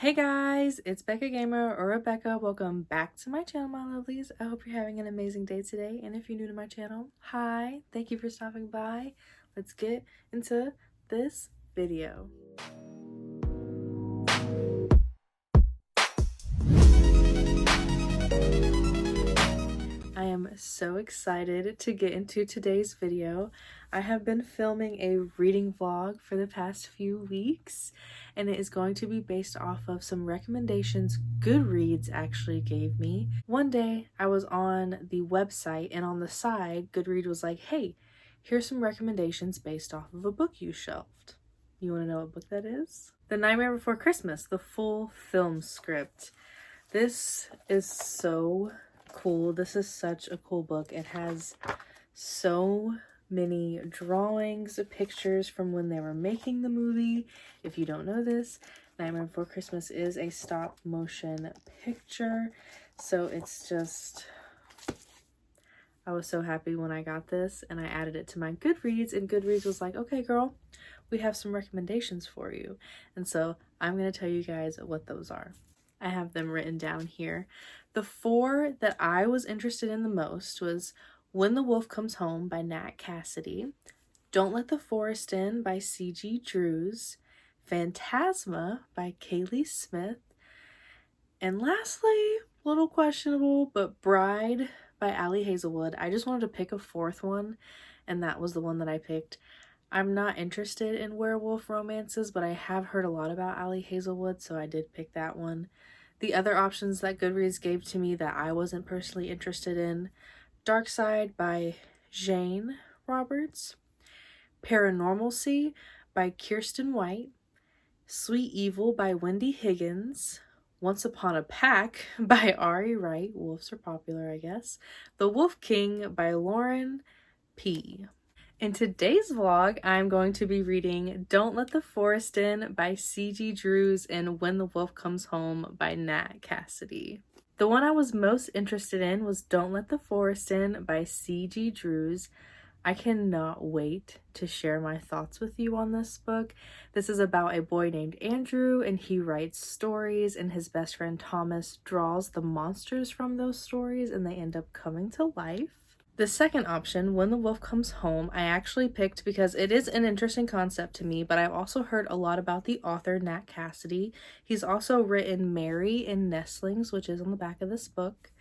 Hey guys, it's Becca Gamer or Rebecca. Welcome back to my channel, my lovelies. I hope you're having an amazing day today. And if you're new to my channel, hi, thank you for stopping by. Let's get into this video. I am so excited to get into today's video. I have been filming a reading vlog for the past few weeks, and it is going to be based off of some recommendations Goodreads actually gave me. One day I was on the website, and on the side, Goodreads was like, hey, here's some recommendations based off of a book you shelved. You want to know what book that is? The Nightmare Before Christmas, the full film script. This is so cool. This is such a cool book. It has so many drawings, pictures from when they were making the movie. If you don't know this, Nightmare Before Christmas is a stop motion picture. So it's just, I was so happy when I got this and I added it to my Goodreads, and Goodreads was like, okay girl, we have some recommendations for you. And so I'm going to tell you guys what those are. I have them written down here. The four that I was interested in the most was When the Wolf Comes Home by Nat Cassidy, Don't Let the Forest In by C.G. Drews, Phantasma by Kaylee Smith, and lastly, a little questionable, but Bride by Ali Hazelwood. I just wanted to pick a fourth one, and that was the one that I picked. I'm not interested in werewolf romances, but I have heard a lot about Ali Hazelwood, so I did pick that one. The other options that Goodreads gave to me that I wasn't personally interested in: Dark Side by Jane Roberts, Paranormalcy by Kirsten White, Sweet Evil by Wendy Higgins, Once Upon a Pack by Ari Wright, wolves are popular I guess, The Wolf King by Lauren P. In today's vlog, I'm going to be reading Don't Let the Forest In by C.G. Drews and When the Wolf Comes Home by Nat Cassidy. The one I was most interested in was Don't Let the Forest In by C.G. Drews. I cannot wait to share my thoughts with you on this book. This is about a boy named Andrew, and he writes stories, and his best friend Thomas draws the monsters from those stories, and they end up coming to life. The second option, When the Wolf Comes Home, I actually picked because it is an interesting concept to me, but I've also heard a lot about the author, Nat Cassidy. He's also written Mary in Nestlings, which is on the back of this book.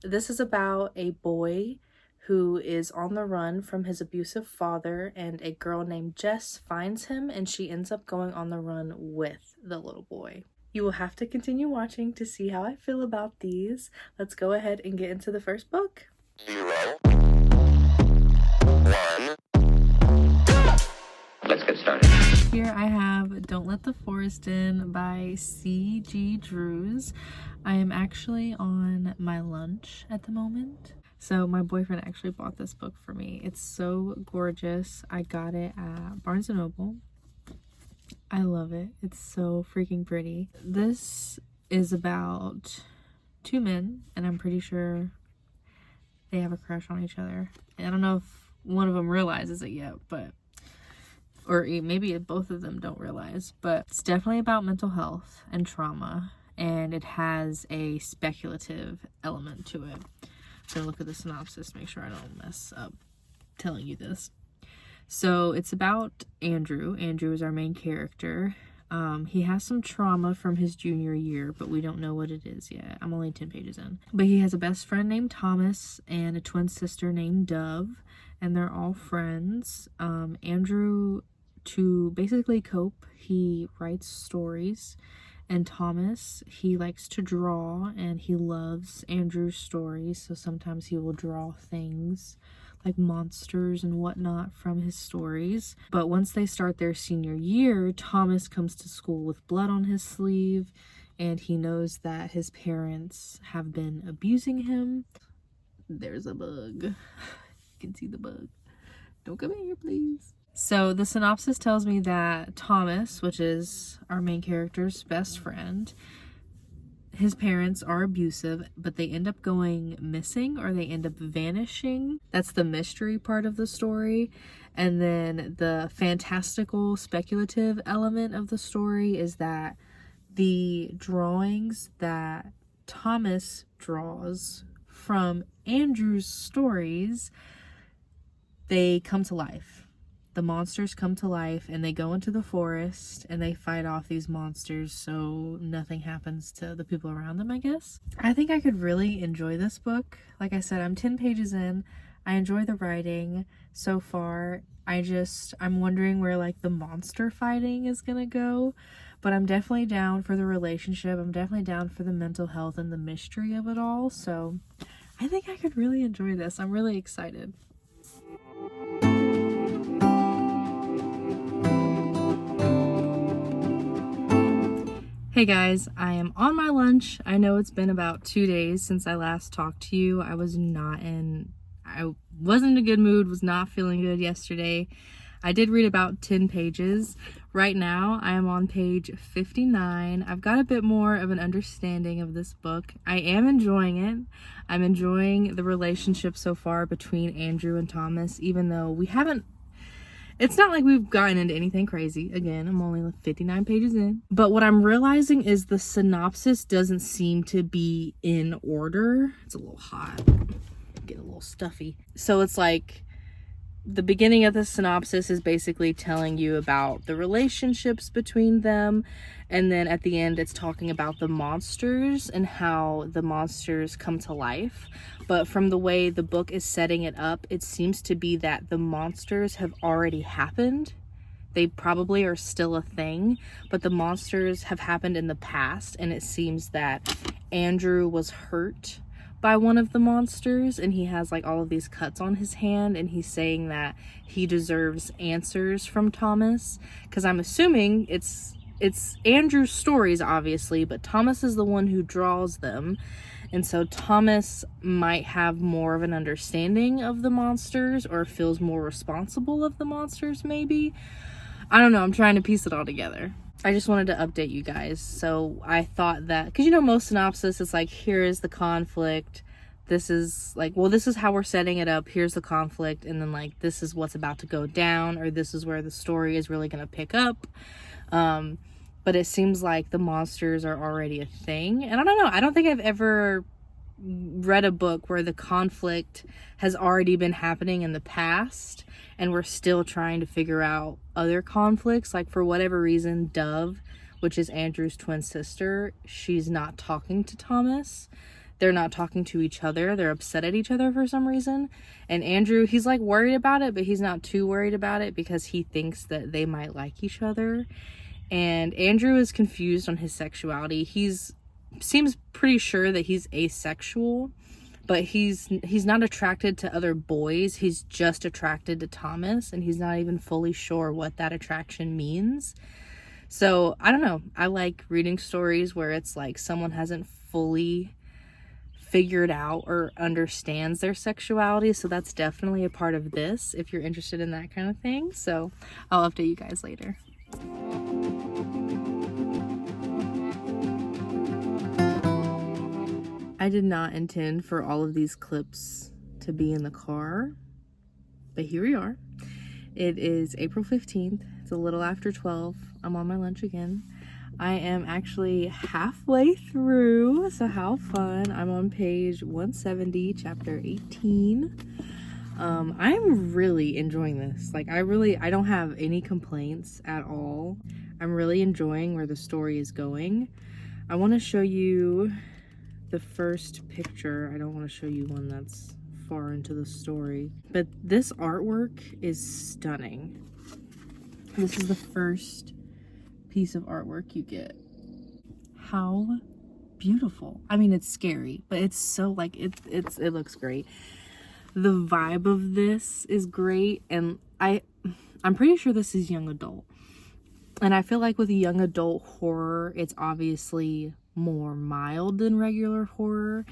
This is about a boy who is on the run from his abusive father, and a girl named Jess finds him, and she ends up going on the run with the little boy. You will have to continue watching to see how I feel about these. Let's go ahead and get into the first book. 0, 1. Let's get started. Here I have Don't Let the Forest In by C.G. Drews. I am actually on my lunch at the moment. So my boyfriend actually bought this book for me. It's so gorgeous. I got it at Barnes & Noble. I love it. It's so freaking pretty. This is about two men, and I'm pretty sure they have a crush on each other. I don't know if one of them realizes it yet, but or maybe both of them don't realize, but it's definitely about mental health and trauma, and it has a speculative element to it. So look at the synopsis, make sure I don't mess up telling you this. So it's about Andrew. Andrew is our main character. He has some trauma from his junior year, but we don't know what it is yet. I'm only 10 pages in. But he has a best friend named Thomas and a twin sister named Dove, and they're all friends. Andrew, to basically cope, he writes stories, and Thomas, he likes to draw, and he loves Andrew's stories, so sometimes he will draw things like monsters and whatnot from his stories. But once they start their senior year, Thomas comes to school with blood on his sleeve, and he knows that his parents have been abusing him. There's a bug. You can see the bug. Don't come in here, please. So the synopsis tells me that Thomas, which is our main character's best friend, his parents are abusive, but they end up going missing, or they end up vanishing. That's the mystery part of the story. And then the fantastical, speculative element of the story is that the drawings that Thomas draws from Andrew's stories, they come to life. The monsters come to life and they go into the forest and they fight off these monsters so nothing happens to the people around them, I guess. I think I could really enjoy this book. Like I said, I'm 10 pages in. I enjoy the writing so far. I'm wondering where like the monster fighting is gonna go, but I'm definitely down for the relationship. I'm definitely down for the mental health and the mystery of it all. So I think I could really enjoy this. I'm really excited. Hey guys, I am on my lunch. I know it's been about 2 days since I last talked to you. I wasn't in a good mood, was not feeling good yesterday. I did read about 10 pages. Right now, I am on page 59. I've got a bit more of an understanding of this book. I am enjoying it. I'm enjoying the relationship so far between Andrew and Thomas, even though it's not like we've gotten into anything crazy. Again, I'm only 59 pages in. But what I'm realizing is the synopsis doesn't seem to be in order. It's a little hot. Getting a little stuffy. So it's like the beginning of the synopsis is basically telling you about the relationships between them, and then at the end it's talking about the monsters and how the monsters come to life. But from the way the book is setting it up, it seems to be that the monsters have already happened. They probably are still a thing, but the monsters have happened in the past, and it seems that Andrew was hurt by one of the monsters and he has like all of these cuts on his hand, and he's saying that he deserves answers from Thomas, because I'm assuming it's Andrew's stories obviously, but Thomas is the one who draws them, and so Thomas might have more of an understanding of the monsters or feels more responsible of the monsters maybe. I don't know, I'm trying to piece it all together. I just wanted to update you guys. So I thought that, because most synopsis, it's like, here is the conflict. This is like, well, this is how we're setting it up. Here's the conflict. And then like, this is what's about to go down, or this is where the story is really going to pick up. But it seems like the monsters are already a thing. And I don't know. I don't think I've ever read a book where the conflict has already been happening in the past and we're still trying to figure out other conflicts. Like, for whatever reason, Dove, which is Andrew's twin sister, she's not talking to Thomas. They're not talking to each other. They're upset at each other for some reason. And Andrew, he's like worried about it, but he's not too worried about it because he thinks that they might like each other. And Andrew is confused on his sexuality. Seems pretty sure that he's asexual, but he's not attracted to other boys. He's just attracted to Thomas, and he's not even fully sure what that attraction means. So I don't know. I like reading stories where it's like someone hasn't fully figured out or understands their sexuality. So that's definitely a part of this if you're interested in that kind of thing. So I'll update you guys later. I did not intend for all of these clips to be in the car, but here we are. It is April 15th. It's a little after 12. I'm on my lunch again. I am actually halfway through, so how fun. I'm on page 170, chapter 18. I'm really enjoying this. Like, I don't have any complaints at all. I'm really enjoying where the story is going. I want to show you the first picture. I don't want to show you one that's far into the story, but this artwork is stunning. This is the first piece of artwork you get. How beautiful. I mean, it's scary, but it's so like it looks great. The vibe of this is great, and I'm pretty sure this is young adult. And I feel like with young adult horror, it's obviously more mild than regular horror,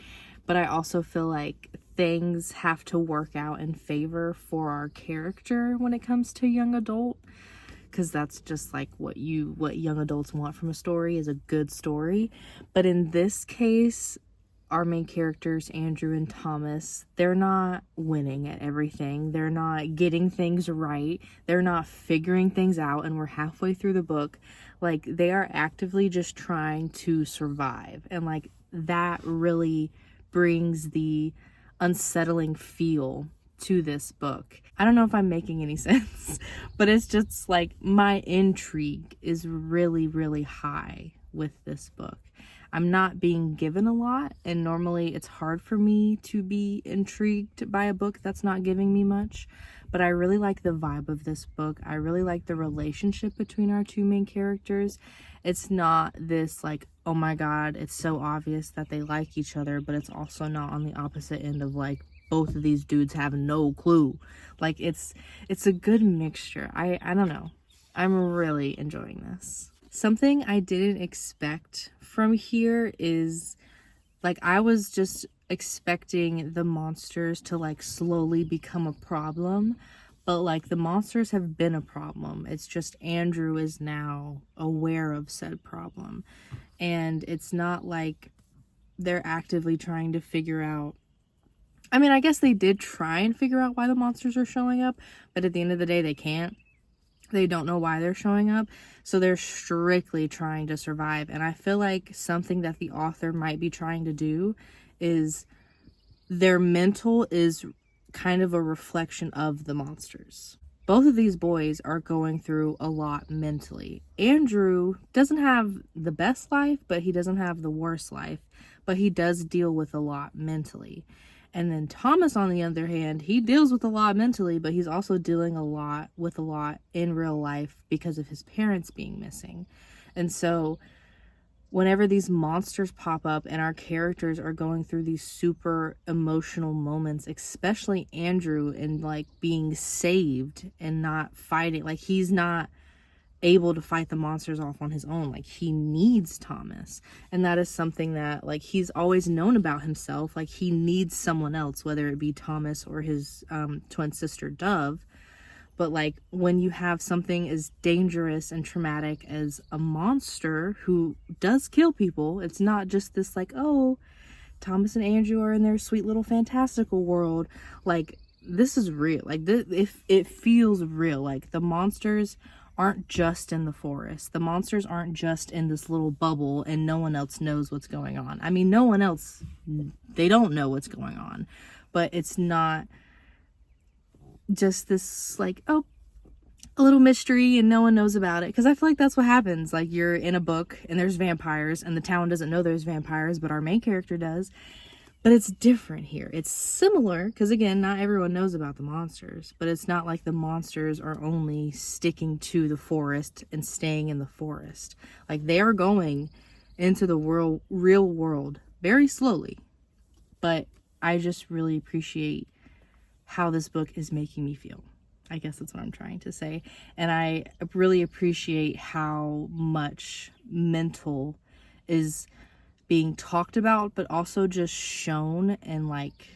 but I also feel like things have to work out in favor for our character when it comes to young adult, because that's just like what young adults want from a story, is a good story. But in this case, our main characters, Andrew and Thomas, they're not winning at everything. They're not getting things right. They're not figuring things out, and we're halfway through the book. Like, they are actively just trying to survive. And, like, that really brings the unsettling feel to this book. I don't know if I'm making any sense, but it's just like my intrigue is really, really high with this book. I'm not being given a lot, and normally it's hard for me to be intrigued by a book that's not giving me much, but I really like the vibe of this book. I really like the relationship between our two main characters. It's not this like, oh my god, it's so obvious that they like each other, but it's also not on the opposite end of like, both of these dudes have no clue. Like, it's a good mixture. I don't know. I'm really enjoying this. Something I didn't expect from here is, like, I was just expecting the monsters to like slowly become a problem, but like the monsters have been a problem. It's just Andrew is now aware of said problem, and it's not like they're actively trying to figure out. I mean, I guess they did try and figure out why the monsters are showing up, but at the end of the day, they can't. They don't know why they're showing up, so they're strictly trying to survive. And I feel like something that the author might be trying to do is their mental is kind of a reflection of the monsters. Both of these boys are going through a lot mentally. Andrew doesn't have the best life, but he doesn't have the worst life, but he does deal with a lot mentally. And then Thomas, on the other hand, he deals with a lot mentally, but he's also dealing with a lot in real life because of his parents being missing. And so whenever these monsters pop up and our characters are going through these super emotional moments, especially Andrew, and like being saved and not fighting, like he's not able to fight the monsters off on his own. Like, he needs Thomas, and that is something that like he's always known about himself. Like, he needs someone else, whether it be Thomas or his twin sister Dove. But like, when you have something as dangerous and traumatic as a monster who does kill people, it's not just this like, oh, Thomas and Andrew are in their sweet little fantastical world. Like, this is real. Like, it feels real. Like, the monsters aren't just in the forest. The monsters aren't just in this little bubble and no one else knows what's going on. I mean, no one else, they don't know what's going on, but it's not just this like, oh, a little mystery and no one knows about it. Because I feel like that's what happens. Like, you're in a book and there's vampires and the town doesn't know there's vampires, but our main character does. But it's different here. It's similar because, again, not everyone knows about the monsters, but it's not like the monsters are only sticking to the forest and staying in the forest. Like, they are going into the real world very slowly. But I just really appreciate how this book is making me feel. I guess that's what I'm trying to say. And I really appreciate how much mental is being talked about, but also just shown, and like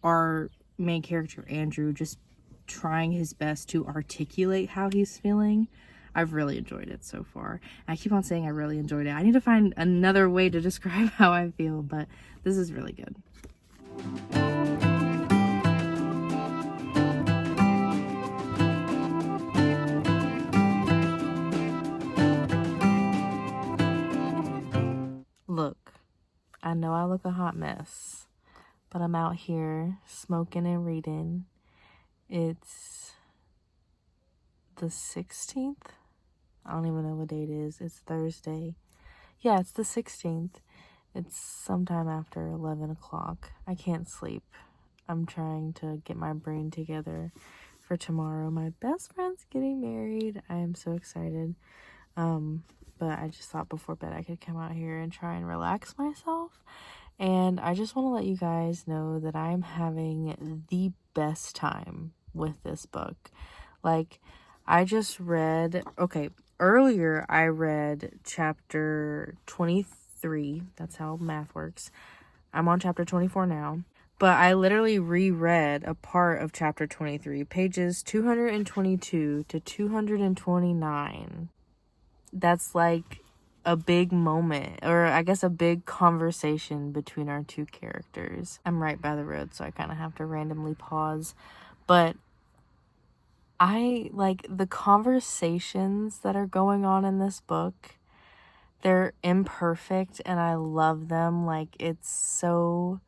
our main character Andrew just trying his best to articulate how he's feeling. I've really enjoyed it so far. I keep on saying I really enjoyed it. I need to find another way to describe how I feel, but this is really good. Look, I know I look a hot mess, but I'm out here smoking and reading. It's the 16th. I don't even know what date it is. It's Thursday. Yeah, it's the 16th. It's sometime after 11 o'clock. I can't sleep. I'm trying to get my brain together for tomorrow. My best friend's getting married. I am so excited. But I just thought before bed I could come out here and try and relax myself. And I just want to let you guys know that I'm having the best time with this book. Like, I just read, earlier I read chapter 23. That's how math works. I'm on chapter 24 now. But I literally reread a part of chapter 23, pages 222 to 229. That's like a big moment, or I guess a big conversation between our two characters. I'm right by the road, so I kind of have to randomly pause. But I like the conversations that are going on in this book. They're imperfect and I love them. Like, it's so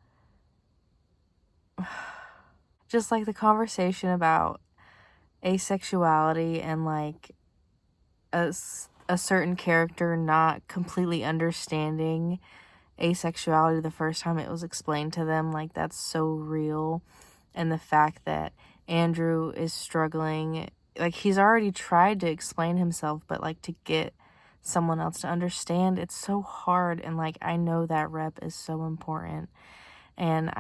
just like the conversation about asexuality and like a certain character not completely understanding asexuality the first time it was explained to them. Like, that's so real. And the fact that Andrew is struggling, like, he's already tried to explain himself, but like to get someone else to understand, it's so hard. And like, I know that rep is so important. And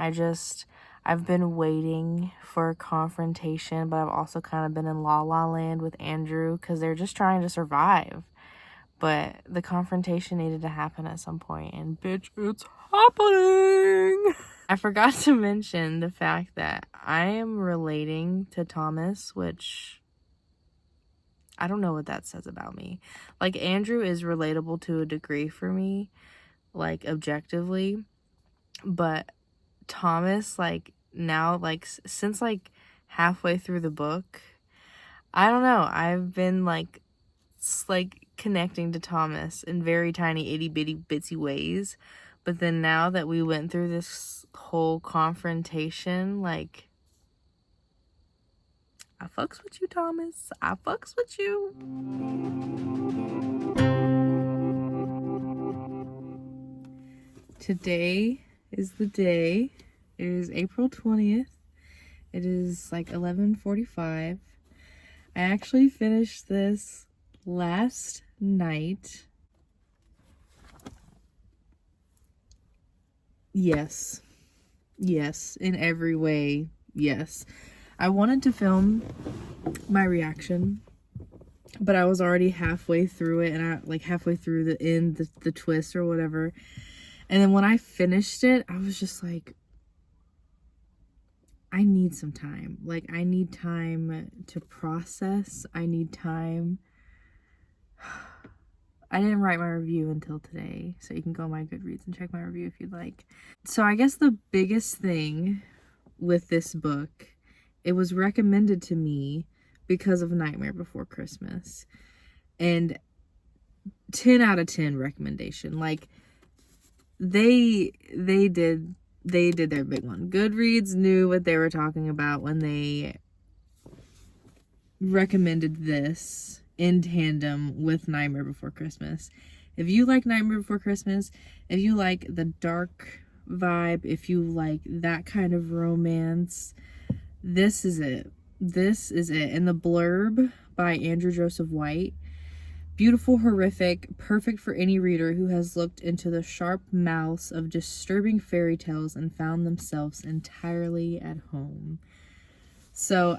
I've been waiting for a confrontation, but I've also kind of been in La La Land with Andrew because they're just trying to survive. But the confrontation needed to happen at some point, and bitch, it's happening! I forgot to mention the fact that I am relating to Thomas, which I don't know what that says about me. Like, Andrew is relatable to a degree for me, like, objectively, but Thomas, like, now, like, since, like, halfway through the book, I don't know, I've been, like, connecting to Thomas in very tiny itty bitty bitsy ways. But then now that we went through this whole confrontation, like, I fucks with you, Thomas. I fucks with you. Today is the day. It is April 20th. It is like 11:45. I actually finished this last night. Yes, in every way, yes. I wanted to film my reaction, but I was already halfway through it, and I like halfway through the end, the twist or whatever. And then when I finished it, I was just like, I need some time. Like, I need time to process. I need time. I didn't write my review until today, so you can go on my Goodreads and check my review if you'd like. So I guess the biggest thing with this book, it was recommended to me because of Nightmare Before Christmas. And 10 out of 10 recommendation. Like, they did their big one. Goodreads knew what they were talking about when they recommended this in tandem with Nightmare Before Christmas. If you like Nightmare Before Christmas, if you like the dark vibe, if you like that kind of romance, this is it. This is it. And the blurb by Andrew Joseph White: beautiful, horrific, perfect for any reader who has looked into the sharp mouths of disturbing fairy tales and found themselves entirely at home. So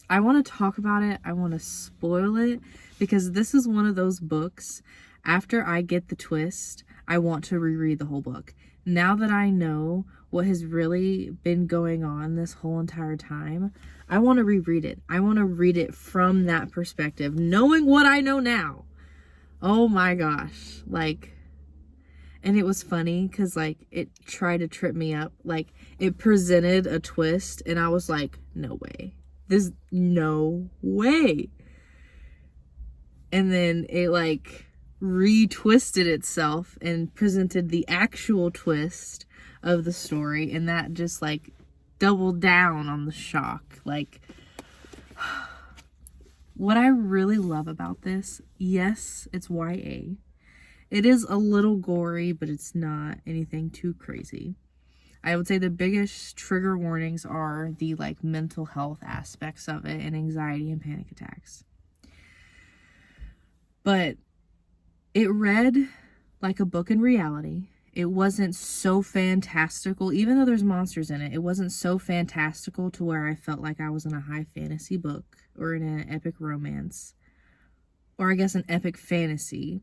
I want to talk about it. I want to spoil it, because this is one of those books, after I get the twist, I want to reread the whole book. Now that I know what has really been going on this whole entire time, I want to reread it. I want to read it from that perspective, knowing what I know now. Oh my gosh. Like, and it was funny because, like, it tried to trip me up. Like, it presented a twist and I was like, no way. There's no way. And then it, like, retwisted itself and presented the actual twist of the story, and that just, like, doubled down on the shock. Like, what I really love about this, yes, it's YA. It is a little gory, but it's not anything too crazy. I would say the biggest trigger warnings are the, like, mental health aspects of it and anxiety and panic attacks. But it read like a book in reality. It wasn't so fantastical, even though there's monsters in it. It wasn't so fantastical to where I felt like I was in a high fantasy book or in an epic romance, or I guess an epic fantasy.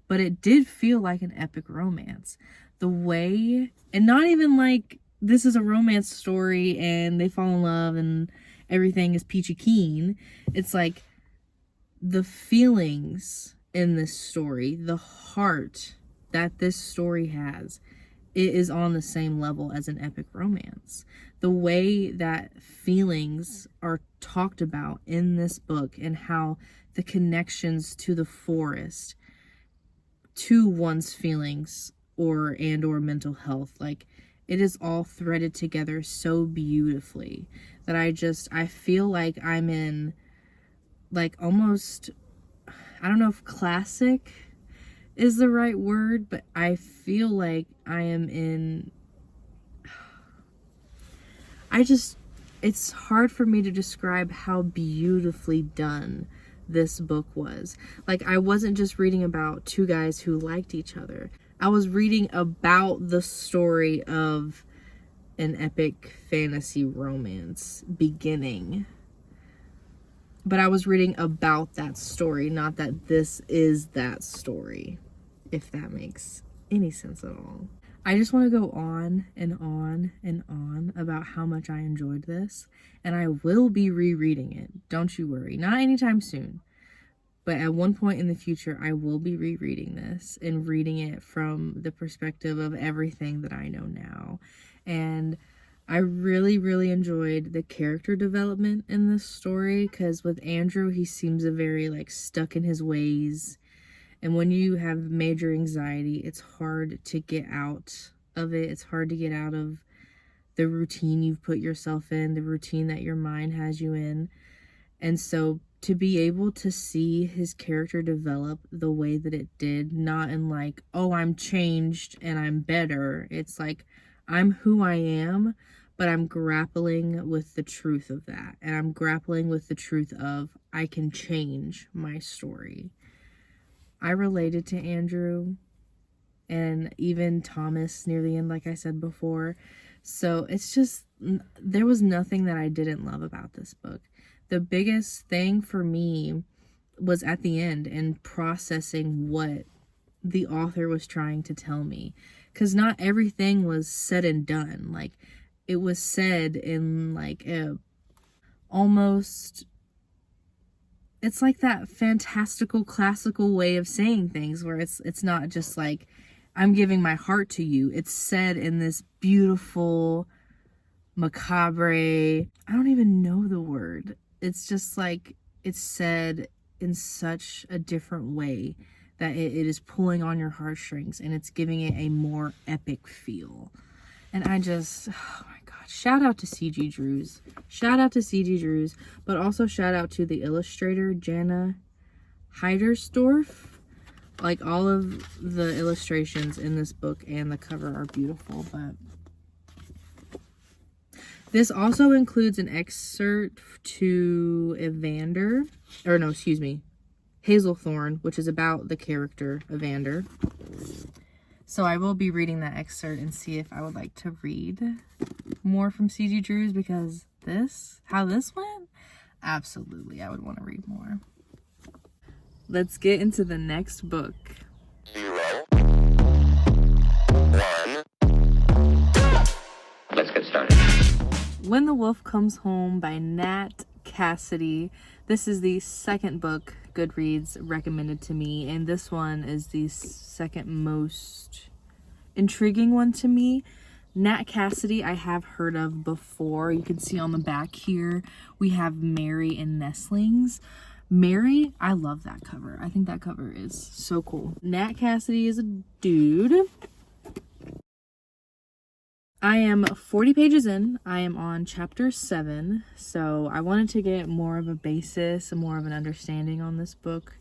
But it did feel like an epic romance. The way, and not even like this is a romance story and they fall in love and everything is peachy keen. It's like the feelings in this story, the heart that this story has, it is on the same level as an epic romance. The way that feelings are talked about in this book and how the connections to the forest, to one's feelings or mental health, like it is all threaded together so beautifully that I feel like I'm in like almost, I don't know if classic is the right word, but I feel like I am in, it's hard for me to describe how beautifully done this book was. Like, I wasn't just reading about two guys who liked each other. I was reading about the story of an epic fantasy romance beginning. But I was reading about that story, not that this is that story, if that makes any sense at all. I just want to go on and on and on about how much I enjoyed this, and I will be rereading it. Don't you worry. Not anytime soon, but at one point in the future, I will be rereading this and reading it from the perspective of everything that I know now. And I really, really enjoyed the character development in this story, because with Andrew, he seems a very like stuck in his ways. And when you have major anxiety, it's hard to get out of it. It's hard to get out of the routine you've put yourself in, the routine that your mind has you in. And so to be able to see his character develop the way that it did, not in like, oh, I'm changed and I'm better. It's like, I'm who I am, but I'm grappling with the truth of that. And I'm grappling with the truth of I can change my story. I related to Andrew and even Thomas near the end, like I said before. So it's just, there was nothing that I didn't love about this book. The biggest thing for me was at the end and processing what the author was trying to tell me. Because not everything was said and done. Like, it was said in like a almost, it's like that fantastical classical way of saying things where it's not just like I'm giving my heart to you. It's said in this beautiful macabre, I don't even know the word. It's just like it's said in such a different way that it is pulling on your heartstrings and it's giving it a more epic feel. And I just, oh my God, shout out to C.G. Drews. Shout out to C.G. Drews, but also shout out to the illustrator, Jana Heidersdorf. Like, all of the illustrations in this book and the cover are beautiful, but this also includes an excerpt to Hazelthorn, which is about the character Evander. So I will be reading that excerpt and see if I would like to read more from C.G. Drews, because how this went, absolutely, I would want to read more. Let's get into the next book. 0, 1. Let's get started. When the Wolf Comes Home by Nat Cassidy. This is the second book Goodreads recommended to me, and this one is the second most intriguing one to me. Nat Cassidy I have heard of before. You can see on the back here we have Mary and Nestlings. Mary, I love that cover. I think that cover is so cool. Nat Cassidy is a dude. I am 40 pages in. I am on chapter 7, so I wanted to get more of a basis and more of an understanding on this book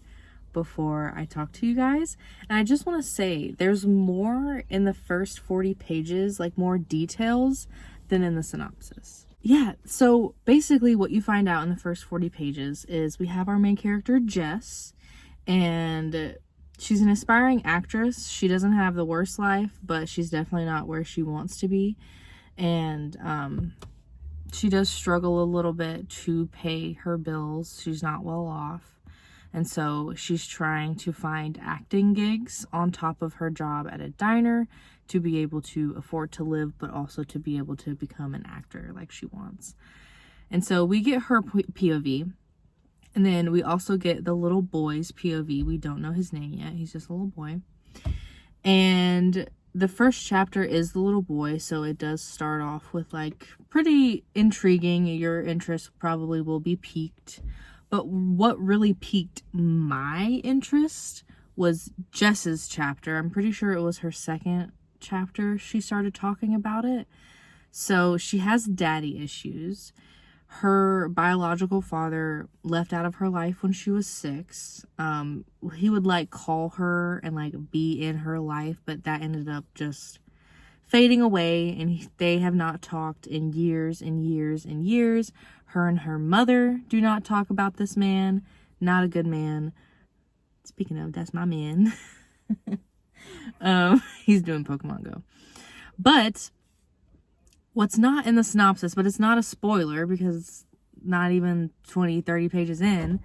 before I talk to you guys. And I just want to say there's more in the first 40 pages, like more details than in the synopsis. Yeah, so basically what you find out in the first 40 pages is we have our main character, Jess, and she's an aspiring actress. She doesn't have the worst life, but she's definitely not where she wants to be. And she does struggle a little bit to pay her bills. She's not well off. And so she's trying to find acting gigs on top of her job at a diner to be able to afford to live, but also to be able to become an actor like she wants. And so we get her POV. And then we also get the little boy's POV. We don't know his name yet. He's just a little boy. And the first chapter is the little boy, so it does start off with like pretty intriguing. Your interest probably will be piqued. But what really piqued my interest was Jess's chapter. I'm pretty sure it was her second chapter she started talking about it. So she has daddy issues. Her biological father left out of her life when she was 6. He would like call her and like be in her life, but that ended up just fading away, and they have not talked in years and years and years. Her and her mother do not talk about this man. Not a good man. Speaking of, that's my man. He's doing Pokemon Go. But what's not in the synopsis, but it's not a spoiler because it's not even 20, 30 pages in,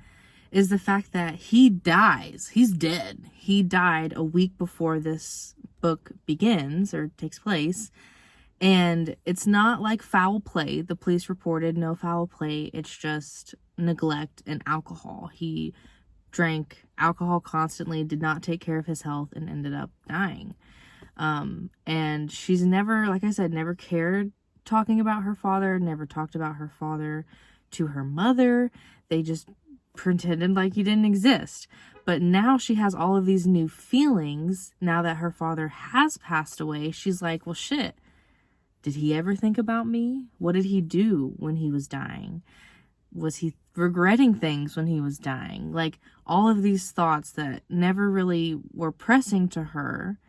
is the fact that he dies. He's dead. He died a week before this book begins or takes place. And it's not like foul play. The police reported no foul play. It's just neglect and alcohol. He drank alcohol constantly, did not take care of his health, and ended up dying. And she's never, like I said, never cared talking about her father, never talked about her father to her mother. They just pretended like he didn't exist. But now she has all of these new feelings now that her father has passed away. She's like, well, shit. Did he ever think about me? What did he do when he was dying? Was he regretting things when he was dying? Like, all of these thoughts that never really were pressing to her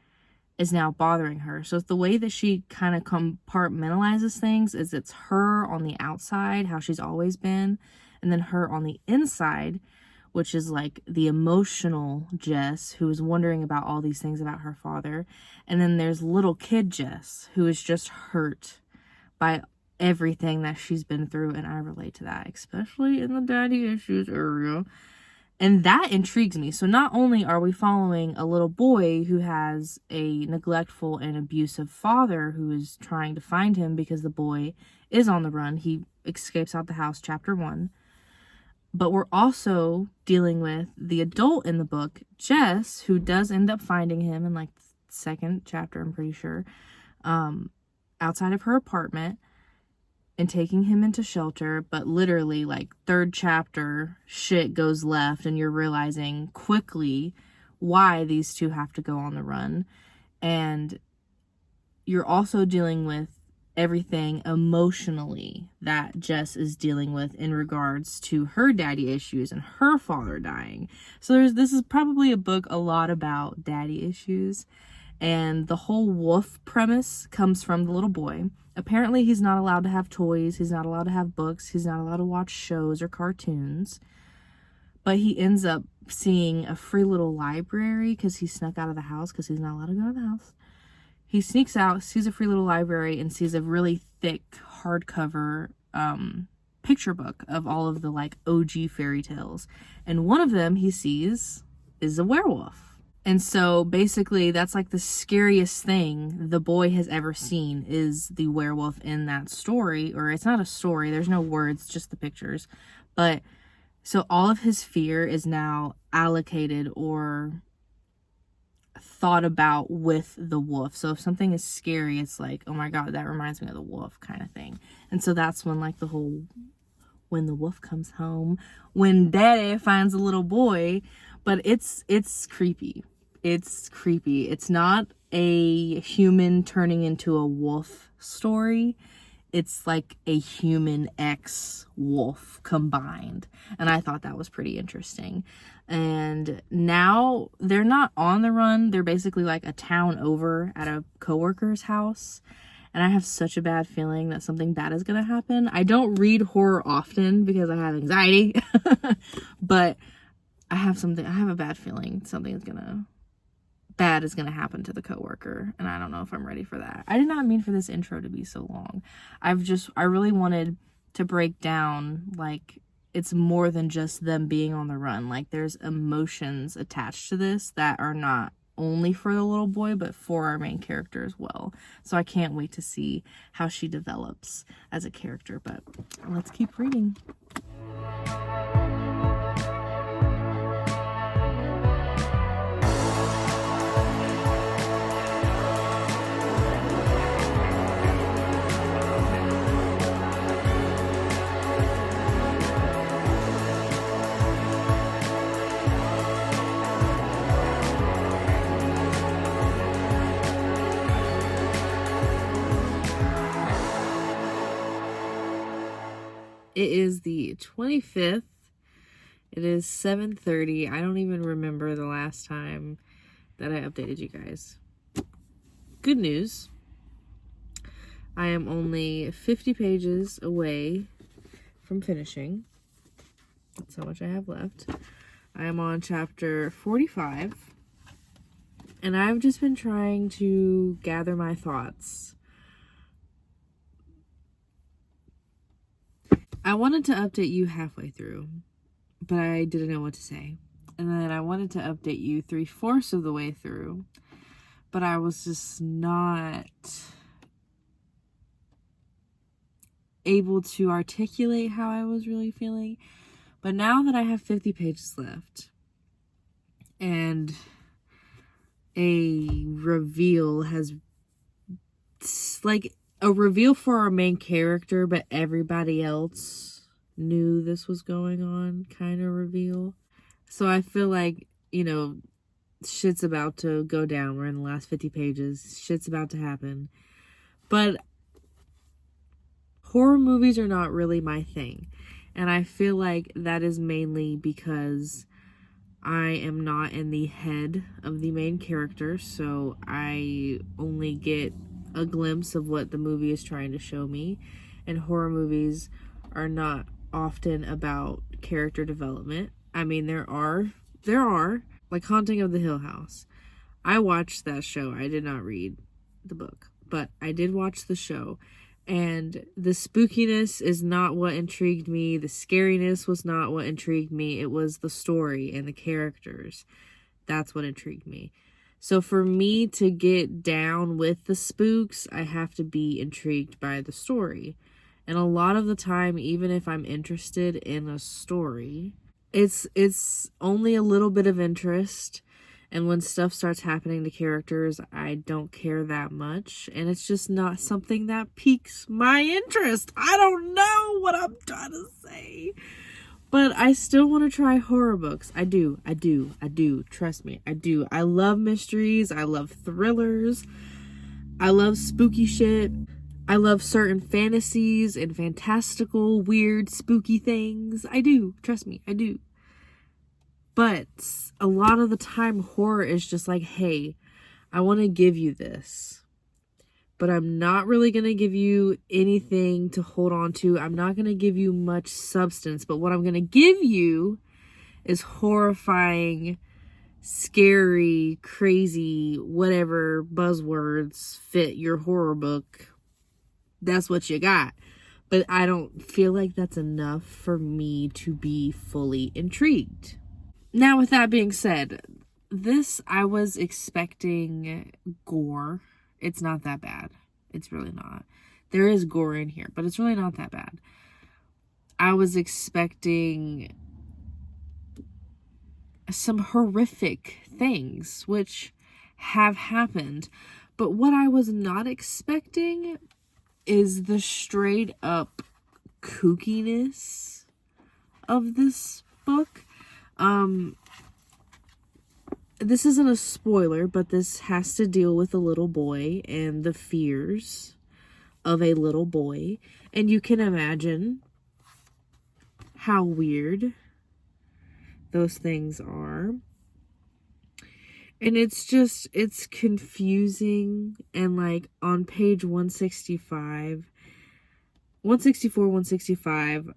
is now bothering her. So the way that she kind of compartmentalizes things is it's her on the outside, how she's always been, and then her on the inside, which is like the emotional Jess, who is wondering about all these things about her father. And then there's little kid Jess, who is just hurt by everything that she's been through, and I relate to that, especially in the daddy issues area. And that intrigues me. So not only are we following a little boy who has a neglectful and abusive father who is trying to find him because the boy is on the run. He escapes out the house, chapter 1. But we're also dealing with the adult in the book, Jess, who does end up finding him in like the second chapter, I'm pretty sure, outside of her apartment and taking him into shelter. But literally, like, third chapter, shit goes left and you're realizing quickly why these two have to go on the run. And you're also dealing with everything emotionally that Jess is dealing with in regards to her daddy issues and her father dying. So this is probably a book a lot about daddy issues, and the whole wolf premise comes from the little boy. Apparently he's not allowed to have toys, he's not allowed to have books, he's not allowed to watch shows or cartoons, but he ends up seeing a free little library because he snuck out of the house because he's not allowed to go to the house. He sneaks out, sees a free little library, and sees a really thick hardcover picture book of all of the like OG fairy tales. And one of them he sees is a werewolf. And so basically that's like the scariest thing the boy has ever seen is the werewolf in that story. Or it's not a story, there's no words, just the pictures. But so all of his fear is now allocated or thought about with the wolf. So if something is scary, it's like, oh my god, that reminds me of the wolf kind of thing. And so that's when like the whole when the wolf comes home, when daddy finds a little boy. But it's creepy. It's creepy. It's not a human turning into a wolf story. It's like a human ex-wolf combined. And I thought that was pretty interesting. And now they're not on the run. They're basically like a town over at a coworker's house. And I have such a bad feeling that something bad is going to happen. I don't read horror often because I have anxiety. But I have a bad feeling bad is gonna happen to the coworker, and I don't know if I'm ready for that. I did not mean for this intro to be so long. I really wanted to break down, like, it's more than just them being on the run. Like, there's emotions attached to this that are not only for the little boy, but for our main character as well. So I can't wait to see how she develops as a character, but let's keep reading. It is the 25th. It is 7:30. I don't even remember the last time that I updated you guys. Good news. I am only 50 pages away from finishing. That's how much I have left. I am on chapter 45. And I've just been trying to gather my thoughts. I wanted to update you halfway through, but I didn't know what to say. And then I wanted to update you 3/4 of the way through, but I was just not able to articulate how I was really feeling. But now that I have 50 pages left, and a reveal has, like, a reveal for our main character, but everybody else knew this was going on kind of reveal. So I feel like, shit's about to go down. We're in the last 50 pages. Shit's about to happen. But horror movies are not really my thing. And I feel like that is mainly because I am not in the head of the main character, so I only get a glimpse of what the movie is trying to show me. And horror movies are not often about character development. I mean, there are, like Haunting of the Hill House. I watched that show. I did not read the book, but I did watch the show. And the spookiness is not what intrigued me. The scariness was not what intrigued me. It was the story and the characters. That's what intrigued me. So for me to get down with the spooks, I have to be intrigued by the story. And a lot of the time, even if I'm interested in a story, it's only a little bit of interest. And when stuff starts happening to characters, I don't care that much. And it's just not something that piques my interest. I don't know what I'm trying to say. But I still want to try horror books. I do. Trust me, I do. I love mysteries. I love thrillers. I love spooky shit. I love certain fantasies and fantastical, weird, spooky things. I do. Trust me, I do. But a lot of the time, horror is just like, hey, I want to give you this, but I'm not really going to give you anything to hold on to. I'm not going to give you much substance, but what I'm going to give you is horrifying, scary, crazy, whatever buzzwords fit your horror book. That's what you got. But I don't feel like that's enough for me to be fully intrigued. Now, with that being said, I was expecting gore. It's not that bad. It's really not. There is gore in here, but it's really not that bad. I was expecting some horrific things, which have happened. But what I was not expecting is the straight up kookiness of this book. This isn't a spoiler, but this has to deal with a little boy and the fears of a little boy. And you can imagine how weird those things are. And it's confusing. And like on page 165, 164, 165,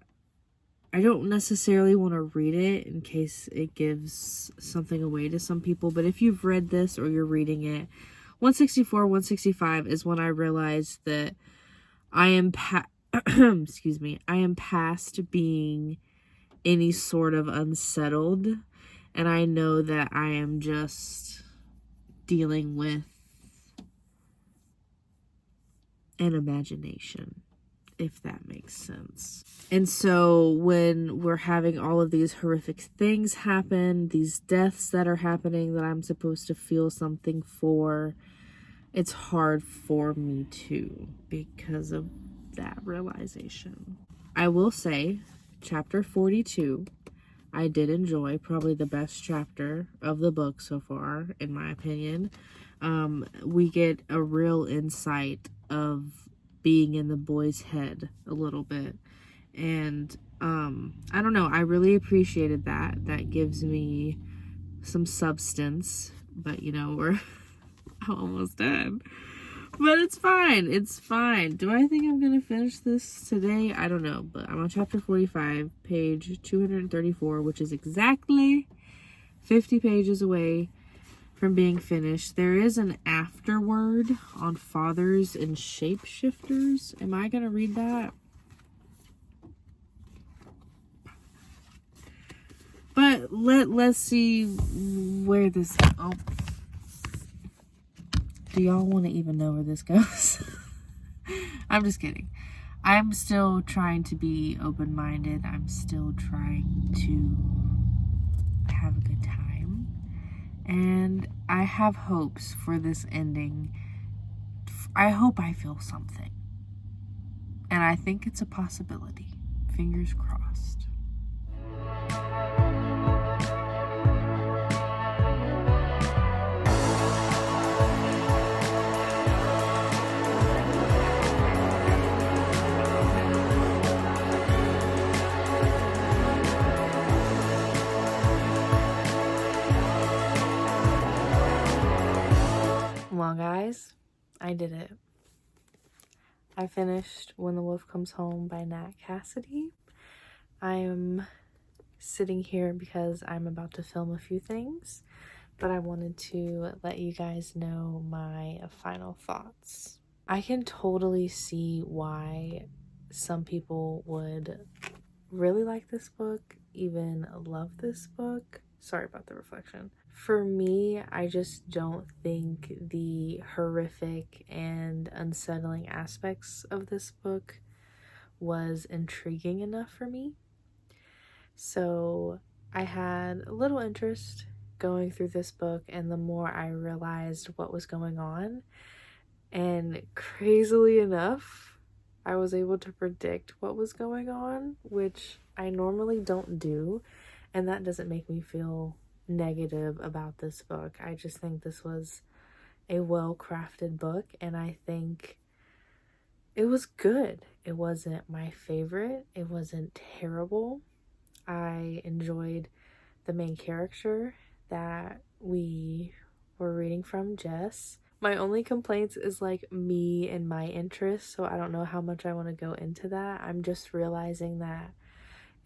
I don't necessarily want to read it in case it gives something away to some people. But if you've read this or you're reading it, 164, 165 is when I realized that I am excuse me, I am past being any sort of unsettled. And I know that I am just dealing with an imagination, if that makes sense. And so when we're having all of these horrific things happen, these deaths that are happening that I'm supposed to feel something for, it's hard for me to, because of that realization. I will say, chapter 42, I did enjoy. Probably the best chapter of the book so far, in my opinion. We get a real insight of being in the boy's head a little bit. And I don't know, I really appreciated that. That gives me some substance, but you know, we're almost done. But it's fine. It's fine. Do I think I'm going to finish this today? I don't know, but I'm on chapter 45, page 234, which is exactly 50 pages away from being finished. There is an afterword on fathers and shapeshifters. Am I going to read that? But let's see where this... Oh. Do y'all want to even know where this goes? I'm just kidding. I'm still trying to be open-minded. I'm still trying to have a good time. And I have hopes for this ending. I hope I feel something. And I think it's a possibility. Fingers crossed. Well, guys, I did it. I finished When the Wolf Comes Home by Nat Cassidy. I am sitting here because I'm about to film a few things, but I wanted to let you guys know my final thoughts. I can totally see why some people would really like this book, even love this book. Sorry about the reflection. For me, I just don't think the horrific and unsettling aspects of this book was intriguing enough for me. So I had a little interest going through this book, and the more I realized what was going on, and crazily enough, I was able to predict what was going on, which I normally don't do, and that doesn't make me feel negative about this book. I just think this was a well-crafted book, and I think it was good. It wasn't my favorite. It wasn't terrible. I enjoyed the main character that we were reading from, Jess. My only complaints is like me and my interests, so I don't know how much I want to go into that. I'm just realizing that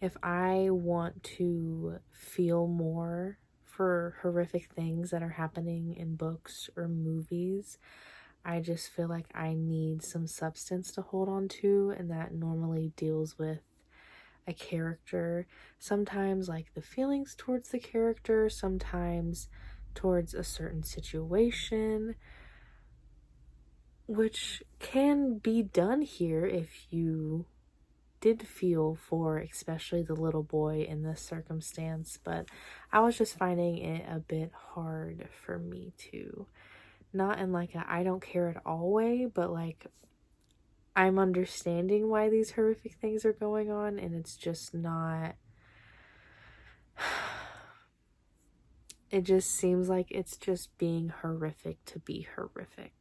if I want to feel more for horrific things that are happening in books or movies, I just feel like I need some substance to hold on to, and that normally deals with a character. Sometimes like the feelings towards the character, sometimes towards a certain situation, which can be done here if you did feel for especially the little boy in this circumstance, but I was just finding it a bit hard for me to, not in like a I don't care at all way, but like I'm understanding why these horrific things are going on, and it's just not, it just seems like it's just being horrific to be horrific.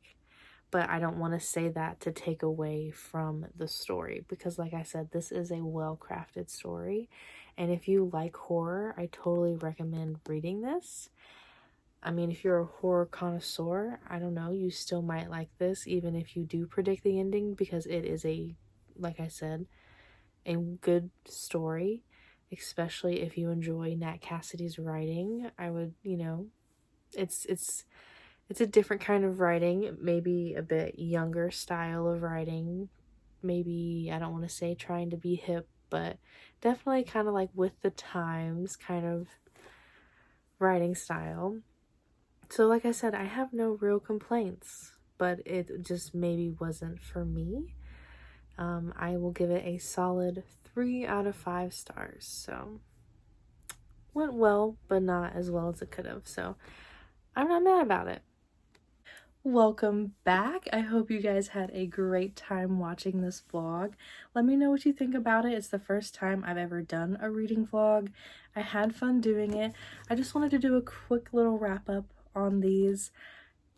But I don't want to say that to take away from the story, because like I said, this is a well-crafted story, and if you like horror, I totally recommend reading this. I mean, if you're a horror connoisseur, I don't know, you still might like this, even if you do predict the ending, because it is a, like I said, a good story, especially if you enjoy Nat Cassidy's writing. I would, you know, it's a different kind of writing, maybe a bit younger style of writing, maybe, I don't want to say trying to be hip, but definitely kind of like with the times kind of writing style. So like I said, I have no real complaints, but it just maybe wasn't for me. I will give it a solid 3 out of 5 stars. So went well, but not as well as it could have. So I'm not mad about it. Welcome back. I hope you guys had a great time watching this vlog. Let me know what you think about it. It's the first time I've ever done a reading vlog. I had fun doing it. I just wanted to do a quick little wrap up on these.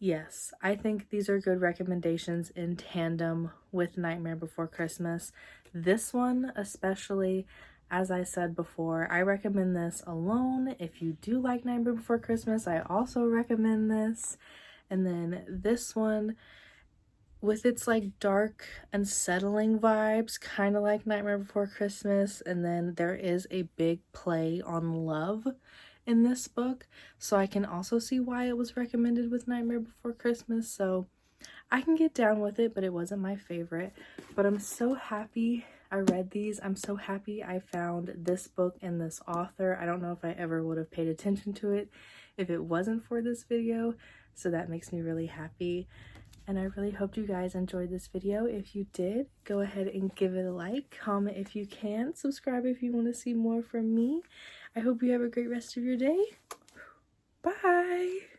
Yes, I think these are good recommendations in tandem with Nightmare Before Christmas. This one especially, as I said before, I recommend this alone. If you do like Nightmare Before Christmas, I also recommend this. And then this one, with its like dark, unsettling vibes, kind of like Nightmare Before Christmas. And then there is a big play on love in this book, so I can also see why it was recommended with Nightmare Before Christmas. So I can get down with it, but it wasn't my favorite. But I'm so happy I read these. I'm so happy I found this book and this author. I don't know if I ever would have paid attention to it if it wasn't for this video, so that makes me really happy. And I really hope you guys enjoyed this video. If you did, go ahead and give it a like, comment if you can, subscribe if you want to see more from me. I hope you have a great rest of your day. Bye!